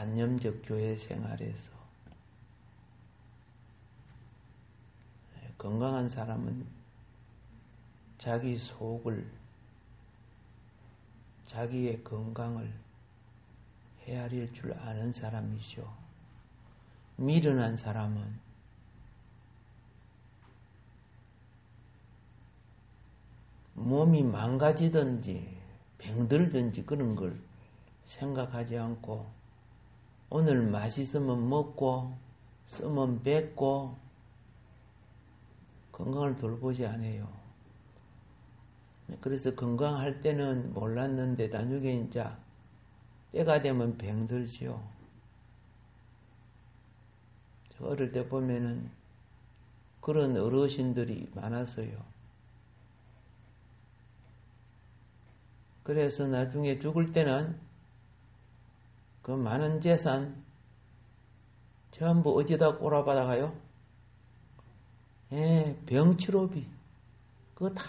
관념적 교회 생활에서 건강한 사람은 자기 속을, 자기의 건강을 헤아릴 줄 아는 사람이죠. 미련한 사람은 몸이 망가지든지 병들든지 그런 걸 생각하지 않고 오늘 맛있으면 먹고 쓰면 뱉고 건강을 돌보지 않아요. 그래서 건강할 때는 몰랐는데 나중에 이제 때가 되면 병들지요. 어릴 때 보면은 그런 어르신들이 많았어요. 그래서 나중에 죽을 때는 그 많은 재산 전부 어디다 꼬라박아요? 병치료비 그거 다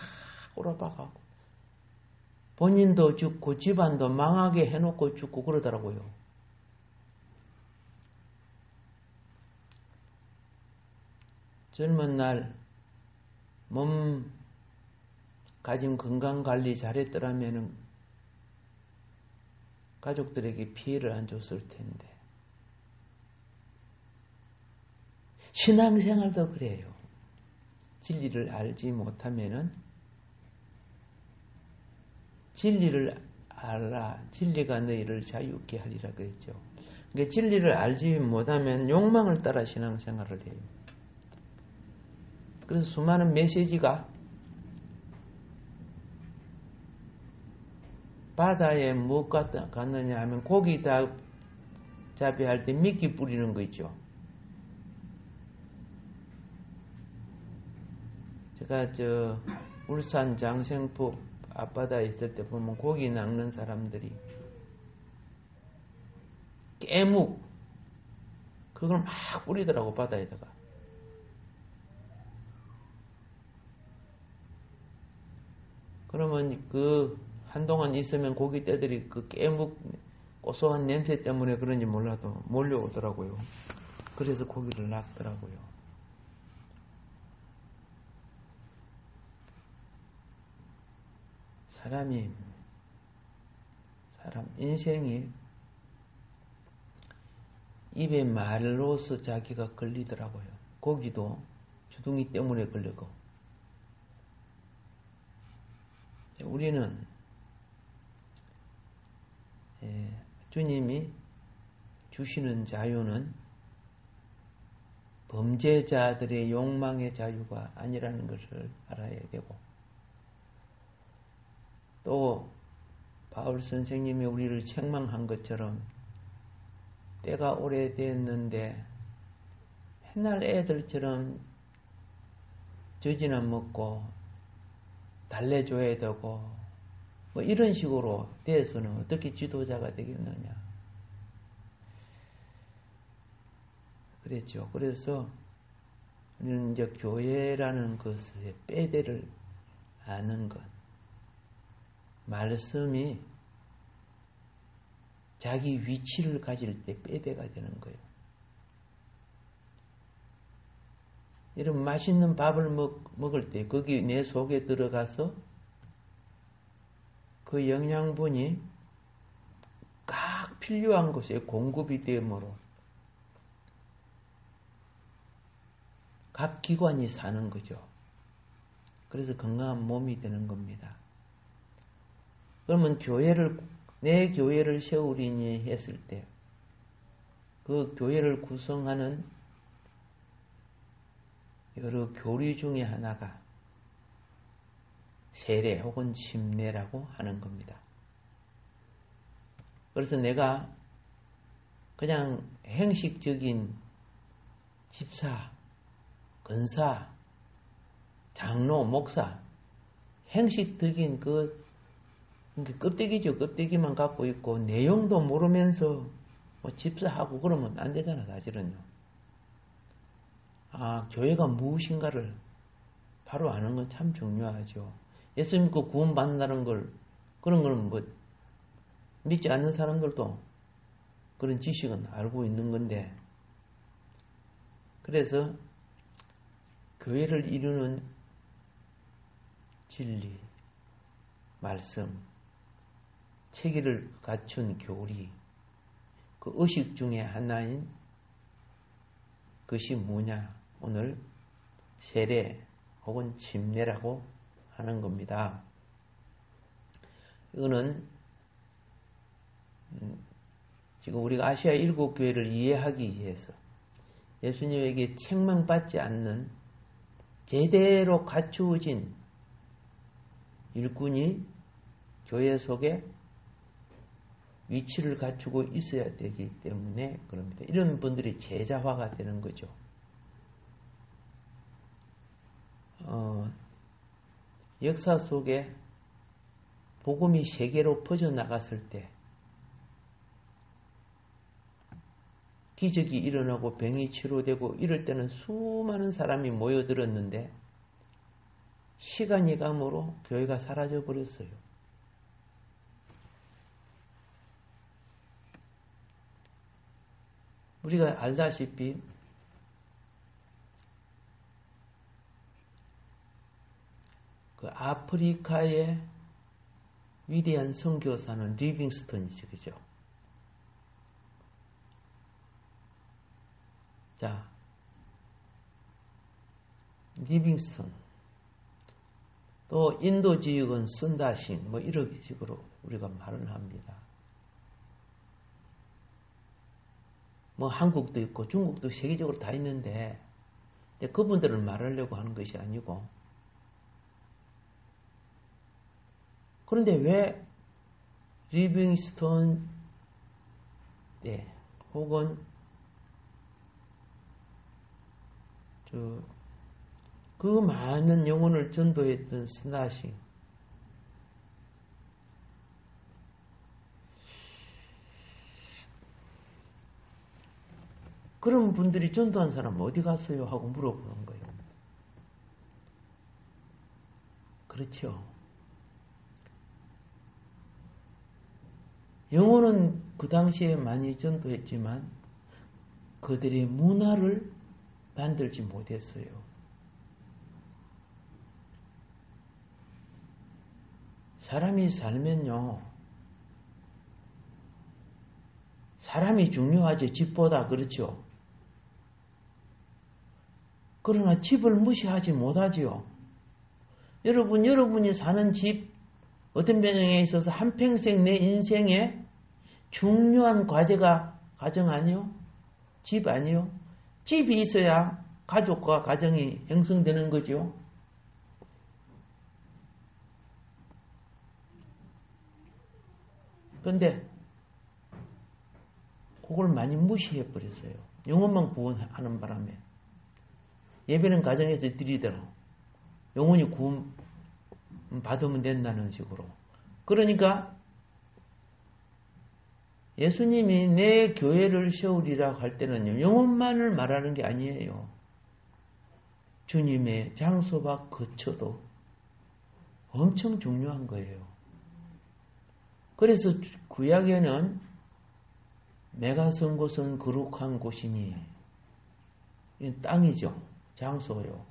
꼬라박아고 본인도 죽고 집안도 망하게 해놓고 죽고 그러더라고요. 젊은 날 몸가짐 건강관리 잘했더라면 가족들에게 피해를 안 줬을 텐데 신앙생활도 그래요. 진리를 알지 못하면은 진리를 알라. 진리가 너희를 자유케 하리라 그랬죠. 그러니까 진리를 알지 못하면 욕망을 따라 신앙생활을 해요. 그래서 수많은 메시지가 바다에 뭐 갔느냐 하면 고기 다 잡이할 때 미끼 뿌리는 거 있죠. 제가 울산 장생포 앞바다에 있을 때 보면 고기 낚는 사람들이 깨묵 그걸 막 뿌리더라고 바다에다가. 그러면 그 한동안 있으면 고기 떼들이 그 깨묵 고소한 냄새 때문에 그런지 몰라도 몰려오더라고요. 그래서 고기를 낚더라고요. 사람 인생이 입에 말로서 자기가 걸리더라고요. 고기도 주둥이 때문에 걸리고. 우리는 주님이 주시는 자유는 범죄자들의 욕망의 자유가 아니라는 것을 알아야 되고, 또 바울 선생님이 우리를 책망한 것처럼 때가 오래됐는데 맨날 애들처럼 젖이나 먹고 달래줘야 되고 뭐 이런 식으로 돼서는 어떻게 지도자가 되겠느냐. 그랬죠. 그래서 우리는 이제 교회라는 것의 빼대를 아는 것. 말씀이 자기 위치를 가질 때 빼대가 되는 거예요. 이런 맛있는 밥을 먹을 때 거기 내 속에 들어가서 그 영양분이 각 필요한 곳에 공급이 되므로 각 기관이 사는 거죠. 그래서 건강한 몸이 되는 겁니다. 그러면 내 교회를 세우리니 했을 때 그 교회를 구성하는 여러 교리 중에 하나가 세례 혹은 침례라고 하는 겁니다. 그래서 내가 그냥 행식적인 집사, 권사, 장로, 목사, 행식적인 껍데기죠. 껍데기만 갖고 있고 내용도 모르면서 뭐 집사하고 그러면 안 되잖아, 사실은요. 교회가 무엇인가를 바로 아는 건 참 중요하죠. 예수 믿고 구원받는다는 걸, 그런 걸 뭐, 믿지 않는 사람들도 그런 지식은 알고 있는 건데, 그래서 교회를 이루는 진리, 말씀, 체계를 갖춘 교리, 그 의식 중에 하나인 것이 뭐냐? 오늘 세례 혹은 침례라고 하는 겁니다. 이거는 지금 우리가 아시아 일곱 교회를 이해하기 위해서 예수님에게 책망받지 않는 제대로 갖추어진 일꾼이 교회 속에 위치를 갖추고 있어야 되기 때문에 그럽니다. 이런 분들이 제자화가 되는 거죠. 역사 속에 복음이 세계로 퍼져나갔을 때 기적이 일어나고 병이 치료되고 이럴 때는 수많은 사람이 모여들었는데 시간이 감으로 교회가 사라져 버렸어요. 우리가 알다시피 그 아프리카의 위대한 선교사는 리빙스턴이죠. 그죠? 자, 리빙스턴. 또 인도 지역은 선다신, 뭐 이런 식으로 우리가 말을 합니다. 뭐 한국도 있고 중국도 세계적으로 다 있는데 그분들을 말하려고 하는 것이 아니고, 그런데 왜 리빙스턴 때 혹은 그 많은 영혼을 전도했던 스나싱, 그런 분들이 전도한 사람 어디 갔어요? 하고 물어보는 거예요. 그렇죠. 영혼은 그 당시에 많이 전도했지만 그들의 문화를 만들지 못했어요. 사람이 살면요, 사람이 중요하지 집보다. 그렇죠. 그러나 집을 무시하지 못하지요. 여러분이 사는 집, 어떤 배경에 있어서 한평생 내 인생에 중요한 과제가 가정 아니요? 집 아니요? 집이 있어야 가족과 가정이 형성되는 거죠. 그런데 그걸 많이 무시해 버렸어요. 영혼만 구원하는 바람에. 예배는 가정에서 드리더라. 영혼이 구원 받으면 된다는 식으로. 그러니까 예수님이 내 교회를 세우리라 할 때는요, 영혼만을 말하는 게 아니에요. 주님의 장소와 거처도 엄청 중요한 거예요. 그래서 구약에는 내가 선 곳은 거룩한 곳이니, 땅이죠. 장소요.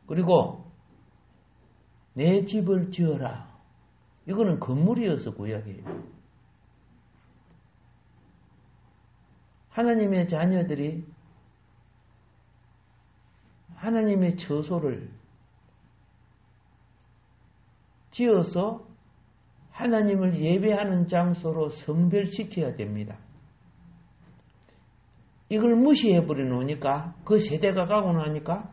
그리고 내 집을 지어라. 이거는 건물이어서 구약이에요. 하나님의 자녀들이 하나님의 처소를 지어서 하나님을 예배하는 장소로 성별시켜야 됩니다. 이걸 무시해버려 놓으니까, 그 세대가 가고 나니까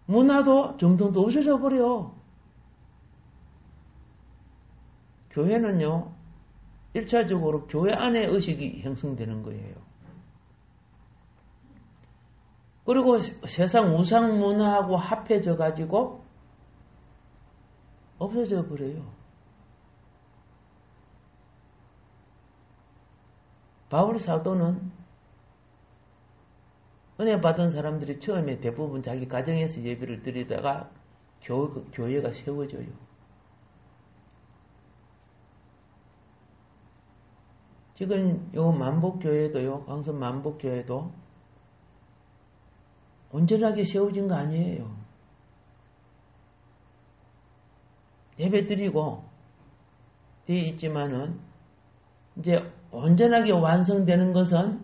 문화도 정통도 없어져 버려. 교회는요, 1차적으로 교회 안에 의식이 형성되는 거예요. 그리고 세상 우상 문화하고 합해져 가지고 없어져 버려요. 바울 사도는 은혜 받은 사람들이 처음에 대부분 자기 가정에서 예배를 드리다가 교회가 세워져요. 지금 요 만복교회도요, 강선 만복교회도 온전하게 세워진 거 아니에요. 예배 드리고 되어 있지만은 이제 온전하게 완성되는 것은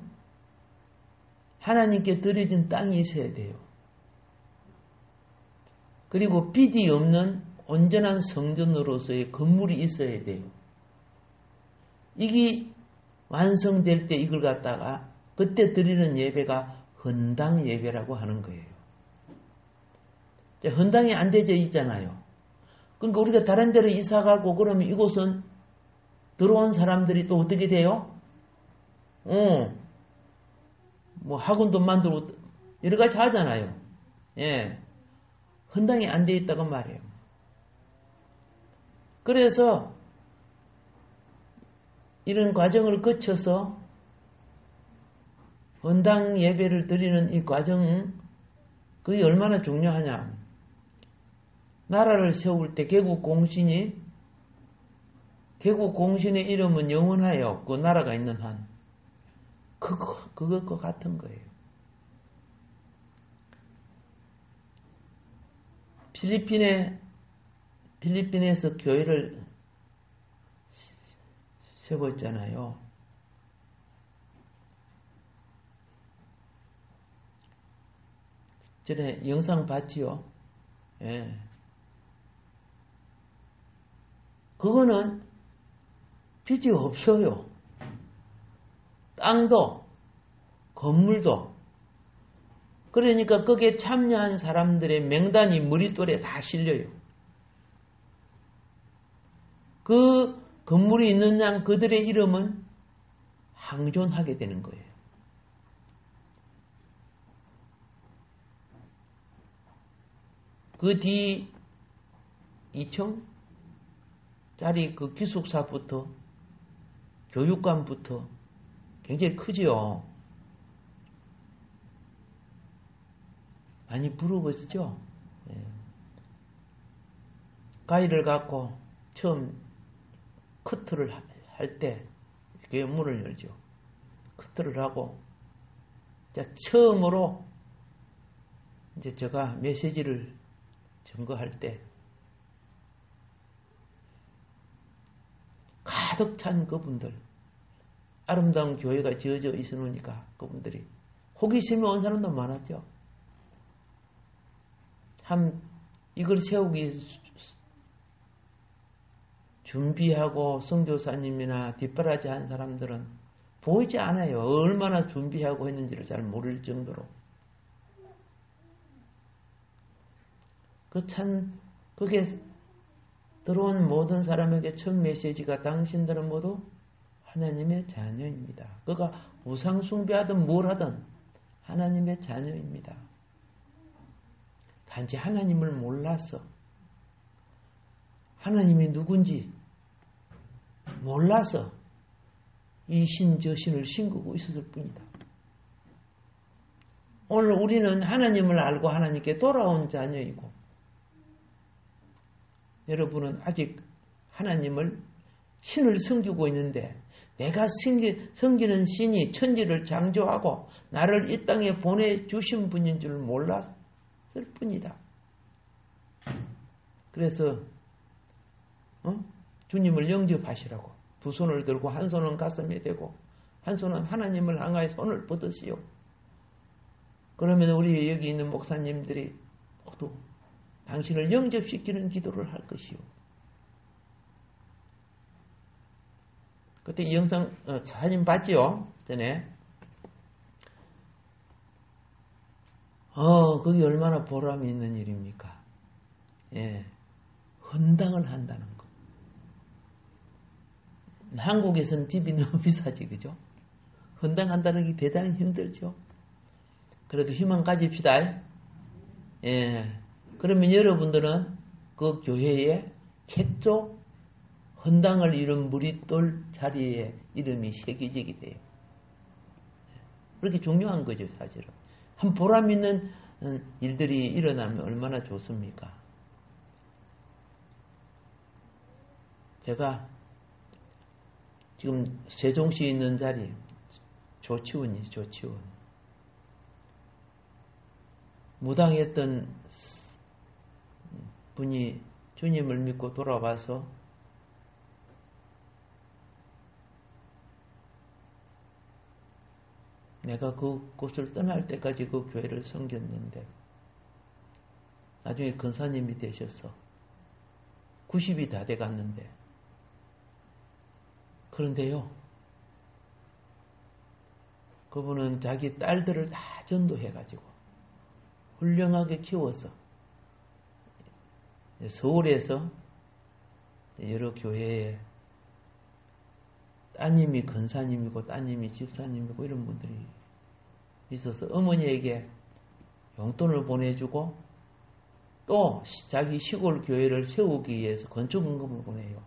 하나님께 드려진 땅이 있어야 돼요. 그리고 빚이 없는 온전한 성전으로서의 건물이 있어야 돼요. 이게 완성될 때 이걸 갖다가 그때 드리는 예배가 헌당 예배라고 하는 거예요. 헌당이 안 되져 있잖아요. 그러니까 우리가 다른 데로 이사 가고 그러면 이곳은 들어온 사람들이 또 어떻게 돼요? 뭐 학원도 만들고 여러 가지 하잖아요. 예. 헌당이 안 돼 있다고 말이에요. 그래서 이런 과정을 거쳐서 헌당 예배를 드리는 이 과정, 그게 얼마나 중요하냐. 나라를 세울 때 개국 공신의 이름은 영원하여 그 나라가 있는 한. 그것과 같은 거예요. 필리핀에서 교회를 세웠잖아요. 전에 영상 봤지요? 예. 그거는 빚이 없어요. 땅도, 건물도. 그러니까 거기에 참여한 사람들의 명단이 머릿돌에 다 실려요. 그 건물이 있는 양 그들의 이름은 항존하게 되는 거예요. 그 뒤 2층짜리 그 기숙사부터 교육관부터 굉장히 크지요. 많이 부러웠죠. 예. 가위를 갖고 처음 커트를 할 때 교회 문을 열죠. 커트를 하고 처음으로 이제 제가 메시지를 증거할 때 가득 찬 그분들, 아름다운 교회가 지어져 있으니까 그분들이 호기심이 온 사람도 많았죠. 참 이걸 세우기 위해서 준비하고 선교사님이나 뒷바라지 한 사람들은 보이지 않아요. 얼마나 준비하고 했는지를 잘 모를 정도로. 그게 들어온 모든 사람에게 첫 메시지가 당신들은 모두 하나님의 자녀입니다. 그가 우상 숭배하든 뭘 하든 하나님의 자녀입니다. 단지 하나님을 몰라서 하나님이 누군지 몰라서 이 신 저 신을 신구고 있었을 뿐이다. 오늘 우리는 하나님을 알고 하나님께 돌아온 자녀이고 여러분은 아직 하나님을 신을 섬기고 있는데 내가 섬기는 신이 천지를 창조하고 나를 이 땅에 보내주신 분인 줄 몰랐을 뿐이다. 그래서 주님을 영접하시라고 두 손을 들고 한 손은 가슴에 대고 한 손은 하나님을 향하여 손을 뻗으시오. 그러면 우리 여기 있는 목사님들이 모두 당신을 영접시키는 기도를 할 것이오. 그때 이 영상 사진 봤지요? 전에 그게 얼마나 보람이 있는 일입니까? 예, 헌당을 한다는 것. 한국에서는 집이 너무 비싸지, 그죠? 헌당한다는 게 대단히 힘들죠. 그래도 희망 가집시다. 예. 그러면 여러분들은 그 교회에 최초 헌당을 이룬 무리돌 자리에 이름이 새겨지게 돼요. 그렇게 중요한 거죠, 사실은. 한 보람 있는 일들이 일어나면 얼마나 좋습니까? 제가 지금 세종시 있는 자리 조치원이지, 조치원. 무당했던 분이 주님을 믿고 돌아와서 내가 그곳을 떠날 때까지 그 교회를 섬겼는데 나중에 근사님이 되셔서 90이 다 돼갔는데, 그런데요, 그분은 자기 딸들을 다 전도해가지고 훌륭하게 키워서 서울에서 여러 교회에 따님이 근사님이고 따님이 집사님이고 이런 분들이 있어서 어머니에게 용돈을 보내주고 또 자기 시골 교회를 세우기 위해서 건축원금을 보내요.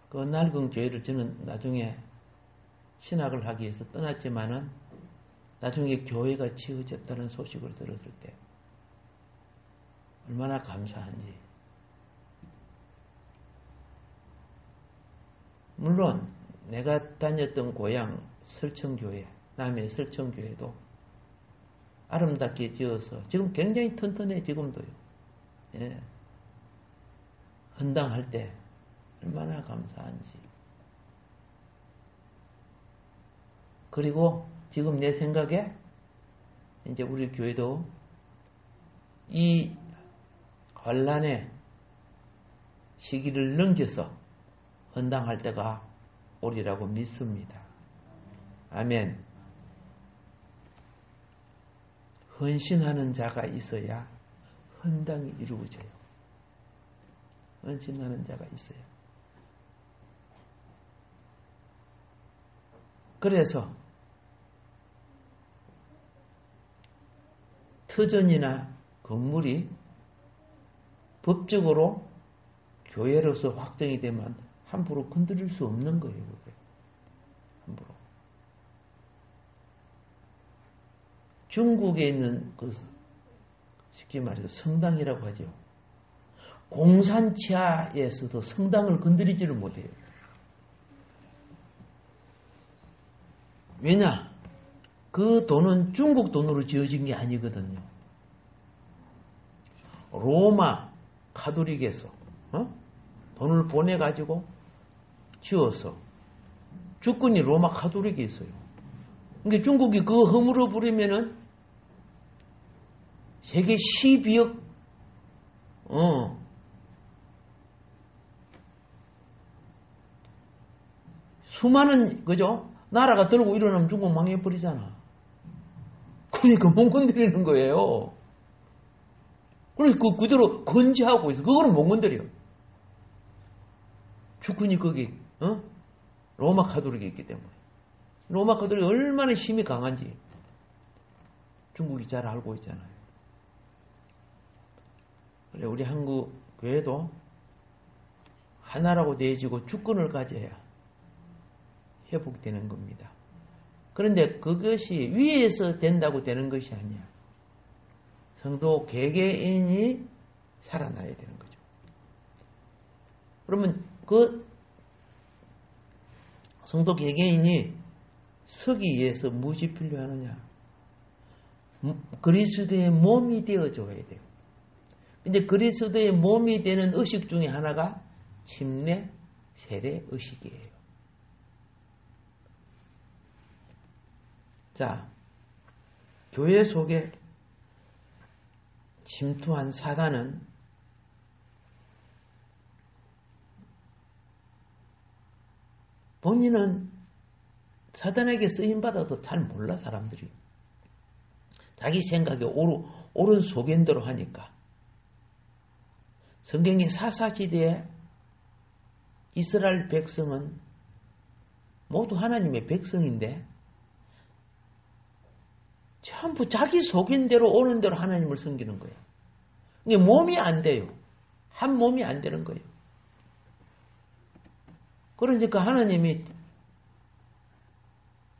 그 낡은 교회를 저는 나중에 신학을 하기 위해서 떠났지만은 나중에 교회가 지어졌다는 소식을 들었을 때 얼마나 감사한지. 물론 내가 다녔던 고향 설청교회, 남해 설청교회도 아름답게 지어서 지금 굉장히 튼튼해. 지금도요. 예. 헌당할 때 얼마나 감사한지. 그리고 지금 내 생각에 이제 우리 교회도 이 환란의 시기를 넘겨서 헌당할 때가 오리라고 믿습니다. 아멘. 헌신하는 자가 있어야 헌당이 이루어져요. 헌신하는 자가 있어요. 그래서 터전이나 건물이 법적으로 교회로서 확정이 되면 함부로 건드릴 수 없는 거예요. 그게. 함부로. 중국에 있는 그 쉽게 말해서 성당이라고 하죠. 공산치하에서도 성당을 건드리지를 못해요. 왜냐? 그 돈은 중국 돈으로 지어진 게 아니거든요. 로마 카톨릭에서 돈을 보내가지고 지어서 주권이 로마 카톨릭에 있어요. 그러니까 중국이 그거 허물어 부리면은 세계 12억 수많은 그죠? 나라가 들고 일어나면 중국 망해버리잖아. 그러니까 못 건드리는 거예요. 그래서 그대로 건재하고 있어. 그거는 못 건드려. 주권이 거기 로마 카톨릭에 있기 때문에. 로마 카톨릭이 얼마나 힘이 강한지 중국이 잘 알고 있잖아요. 그래 우리 한국 교회도 하나라고 되어지고 주권을 가져야 회복되는 겁니다. 그런데 그것이 위에서 된다고 되는 것이 아니야. 성도 개개인이 살아나야 되는 거죠. 그러면 그 성도 개개인이 서기 위해서 무엇이 필요하느냐? 그리스도의 몸이 되어줘야 돼요. 이제 그리스도의 몸이 되는 의식 중에 하나가 침례, 세례 의식이에요. 자, 교회 속에 침투한 사단은 본인은 사단에게 쓰임받아도 잘 몰라. 사람들이 자기 생각에 옳은 소견대로 하니까. 성경의 사사시대에 이스라엘 백성은 모두 하나님의 백성인데 전부 자기 속인대로 오는 대로 하나님을 섬기는 거예요. 이게 몸이 안 돼요. 한 몸이 안 되는 거예요. 그러니까 하나님이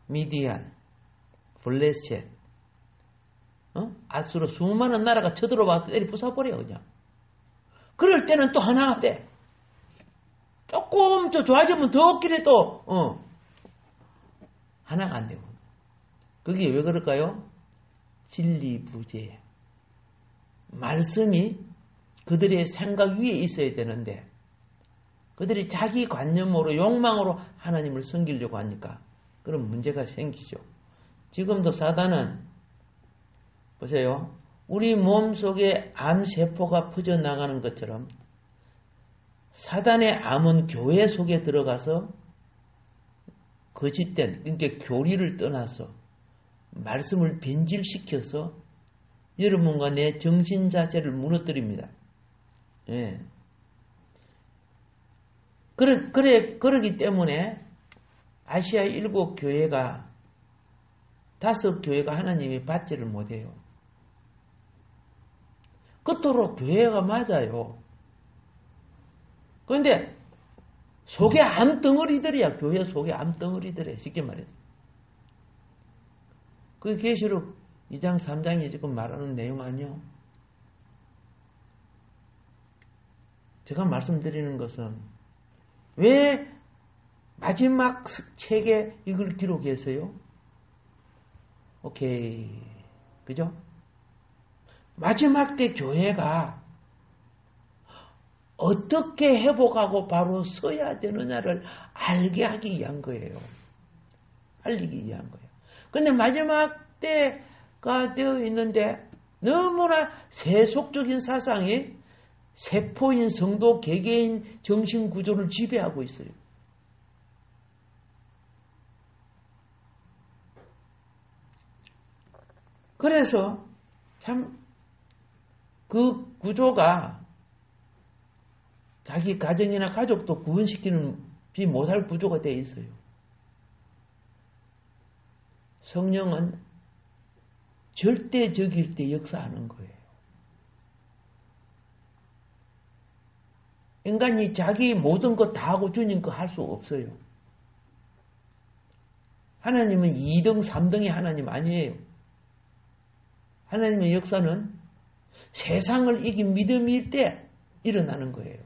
미디안, 블레셋, 아수로 수많은 나라가 쳐들어와서 때리 부숴버려 그냥. 그럴 때는 또 하나가 돼. 조금 더 좋아지면 더 없길래 또 하나가 안 되고. 그게 왜 그럴까요? 진리부재. 말씀이 그들의 생각 위에 있어야 되는데 그들이 자기 관념으로 욕망으로 하나님을 섬기려고 하니까 그런 문제가 생기죠. 지금도 사단은 보세요. 우리 몸속에 암세포가 퍼져나가는 것처럼 사단의 암은 교회 속에 들어가서 거짓된, 그러니까 교리를 떠나서 말씀을 변질시켜서 여러분과 내 정신 자세를 무너뜨립니다. 예. 그러기 때문에 아시아 7교회가 5교회가 하나님이 받지를 못해요. 그토록 교회가 맞아요. 그런데 속에 암덩어리들이야. 교회 속에 암덩어리들이야. 쉽게 말해서. 그 계시록 2장 3장이 지금 말하는 내용 아니요. 제가 말씀드리는 것은 왜 마지막 책에 이걸 기록해서요? 오케이. 그죠? 마지막 때 교회가 어떻게 회복하고 바로 서야 되느냐를 알게 하기 위한 거예요. 알리기 위한 거예요. 근데 마지막 때가 되어 있는데 너무나 세속적인 사상이 세포인 성도 개개인 정신 구조를 지배하고 있어요. 그래서 참 그 구조가 자기 가정이나 가족도 구원시키는 비 못할 구조가 되어 있어요. 성령은 절대적일 때 역사하는 거예요. 인간이 자기 모든 것 다 하고 주님 거 할 수 없어요. 하나님은 2등, 3등이 하나님 아니에요. 하나님의 역사는 세상을 이긴 믿음일 때 일어나는 거예요.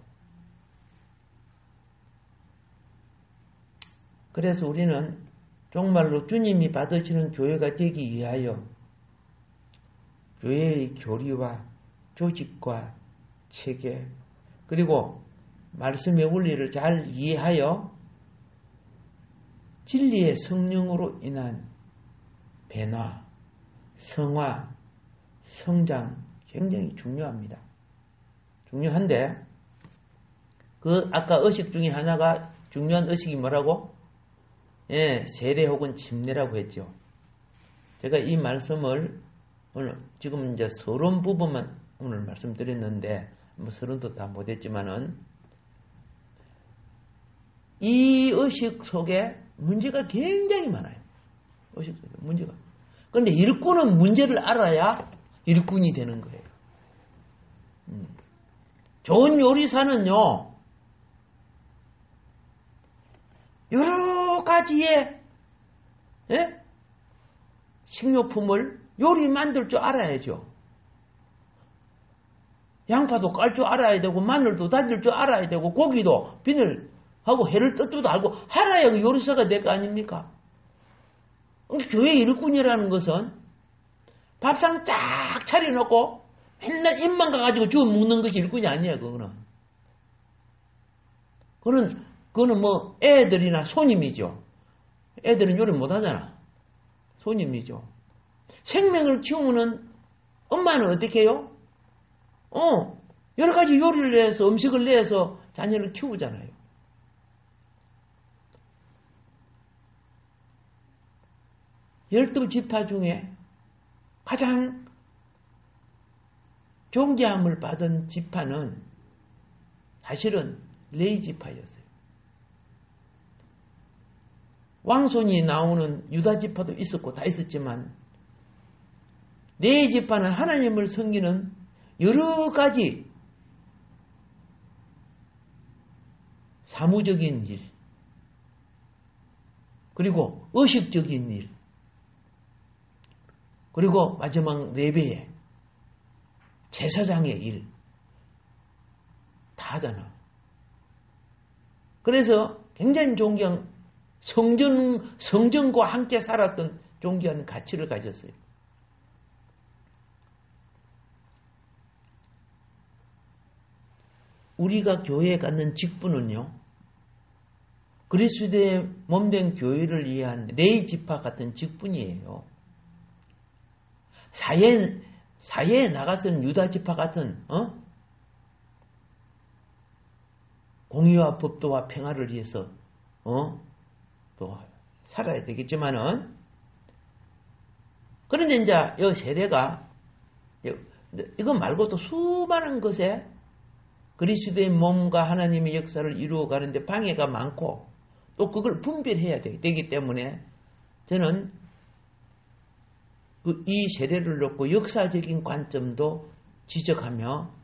그래서 우리는 정말로 주님이 받으시는 교회가 되기 위하여 교회의 교리와 조직과 체계 그리고 말씀의 원리를 잘 이해하여 진리의 성령으로 인한 변화, 성화, 성장 굉장히 중요합니다. 중요한데 그 아까 의식 중에 하나가 중요한 의식이 뭐라고? 예, 세례 혹은 침례라고 했죠. 제가 이 말씀을 오늘 지금 이제 서론 부분만 오늘 말씀드렸는데 뭐 서론도 다 못했지만은 이 의식 속에 문제가 굉장히 많아요. 의식 속에 문제가. 그런데 일꾼은 문제를 알아야 일꾼이 되는 거예요. 좋은 요리사는요, 여러 가지의 식료품을 요리 만들 줄 알아야죠. 양파도 깔 줄 알아야 되고 마늘도 다질 줄 알아야 되고 고기도 비늘하고 해를 뜰 줄도 알고 알아야 그 요리사가 될 거 아닙니까? 교회 일꾼이라는 것은 밥상 쫙 차려놓고 맨날 입만 가가지고 주워 먹는 것이 일꾼이 아니야. 그거는 뭐 애들이나 손님이죠. 애들은 요리 못하잖아. 손님이죠. 생명을 키우면은 엄마는 어떻게 해요? 여러 가지 요리를 해서 음식을 내서 자녀를 키우잖아요. 열두 지파 중에 가장 존귀함을 받은 지파는 사실은 레위 지파였어요. 왕손이 나오는 유다 지파도 있었고 다 있었지만 레위 지파는 하나님을 섬기는 여러 가지 사무적인 일 그리고 의식적인 일 그리고 마지막 예배에 제사장의 일 다 하잖아. 그래서 굉장히 존귀한 성전과 함께 살았던 존귀한 가치를 가졌어요. 우리가 교회에 갖는 직분은요, 그리스도의 몸된 교회를 위한 레위 지파 같은 직분이에요. 사회에 나가서는 유다 지파 같은 공의와 법도와 평화를 위해서 또 살아야 되겠지만은, 그런데 이제 이 세례가 이거 말고도 수많은 것에 그리스도의 몸과 하나님의 역사를 이루어가는데 방해가 많고 또 그걸 분별해야 되기 때문에 저는 이 세례를 놓고 역사적인 관점도 지적하며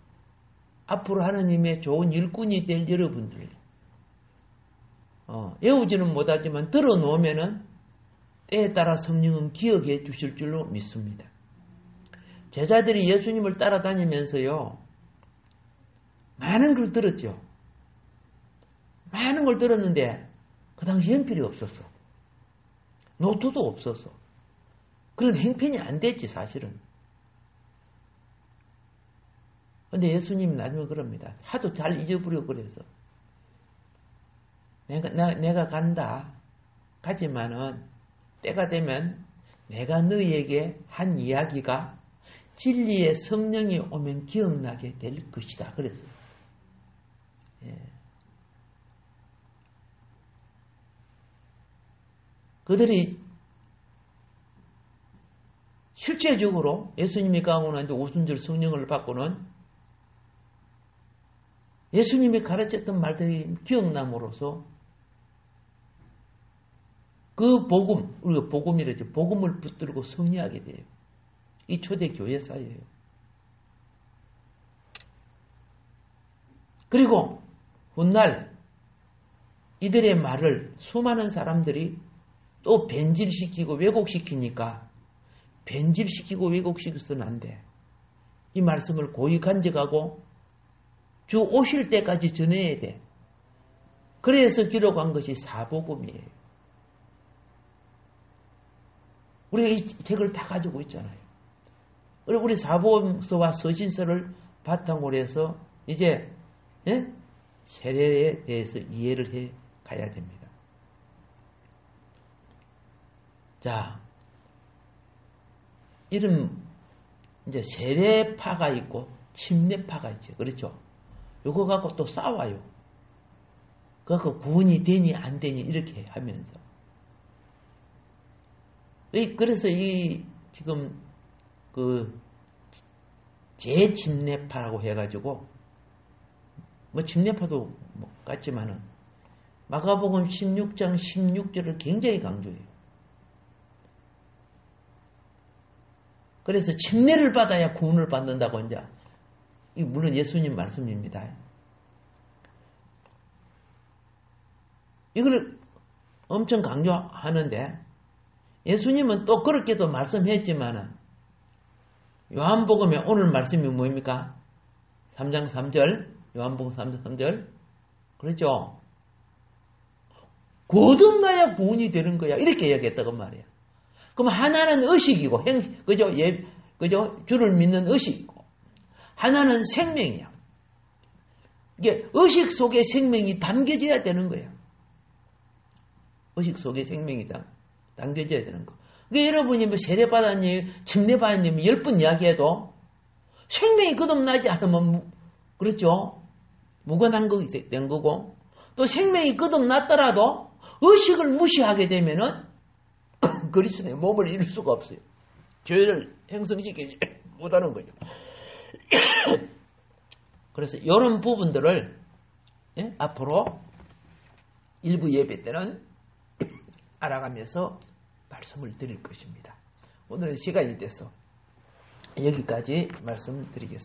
앞으로 하나님의 좋은 일꾼이 될 여러분들, 외우지는 못하지만 들어놓으면은 때에 따라 성령은 기억해 주실 줄로 믿습니다. 제자들이 예수님을 따라다니면서요, 많은 걸 들었죠. 많은 걸 들었는데 그 당시 연필이 없었어. 노트도 없었어. 그런 행편이 안 됐지 사실은. 근데 예수님이 나중에 그럽니다. 하도 잘 잊어버려 그래서. 내가 간다. 가지만은 때가 되면 내가 너희에게 한 이야기가 진리의 성령이 오면 기억나게 될 것이다. 그랬어요. 예. 그들이 실제적으로 예수님이 가고 난 뒤 오순절 성령을 받고는 예수님이 가르쳤던 말들이 기억남으로써 그 복음, 우리가 복음이라죠. 복음을 붙들고 승리하게 돼요. 이 초대 교회사예요. 그리고 훗날 이들의 말을 수많은 사람들이 또 변질시키고 왜곡시키니까, 변질시키고 왜곡시켜서는 안 돼. 이 말씀을 고이 간직하고 주 오실 때까지 전해야 돼. 그래서 기록한 것이 사복음이에요. 우리가 이 책을 다 가지고 있잖아요. 우리 사복음서와 서신서를 바탕으로 해서 이제 세례에 대해서 이해를 해 가야 됩니다. 자, 이런 이제 세례파가 있고 침례파가 있죠. 그렇죠? 요거 갖고 또 싸워요. 그래서 구원이 되니 안 되니 이렇게 하면서. 그래서 지금 재침례파라고 해가지고 뭐 침례파도 같지만은 마가복음 16장 16절을 굉장히 강조해요. 그래서 침례를 받아야 구원을 받는다고 이제, 물론 예수님 말씀입니다. 이걸 엄청 강조하는데 예수님은 또 그렇게도 말씀했지만은 요한복음에 오늘 말씀이 뭐입니까? 3장 3절, 요한복음 3장 3절. 그렇죠? 거듭나야 구원이 되는 거야. 이렇게 얘기했다고 말이야. 그럼 하나는 의식이고, 그죠? 그죠? 주를 믿는 의식이고, 하나는 생명이야. 이게 의식 속에 생명이 담겨져야 되는 거야. 의식 속에 생명이 담겨져야 되는 거. 그러니까 여러분이 뭐 세례받았니, 침례받았니, 10번 이야기해도 생명이 거듭나지 않으면, 그렇죠? 무관한 것이 된 거고, 또 생명이 거듭났더라도 의식을 무시하게 되면은 그리스도의 몸을 이룰 수가 없어요. 교회를 형성시키지 못하는 거죠. 그래서 이런 부분들을 앞으로 일부 예배 때는 알아가면서 말씀을 드릴 것입니다. 오늘은 시간이 돼서 여기까지 말씀드리겠습니다.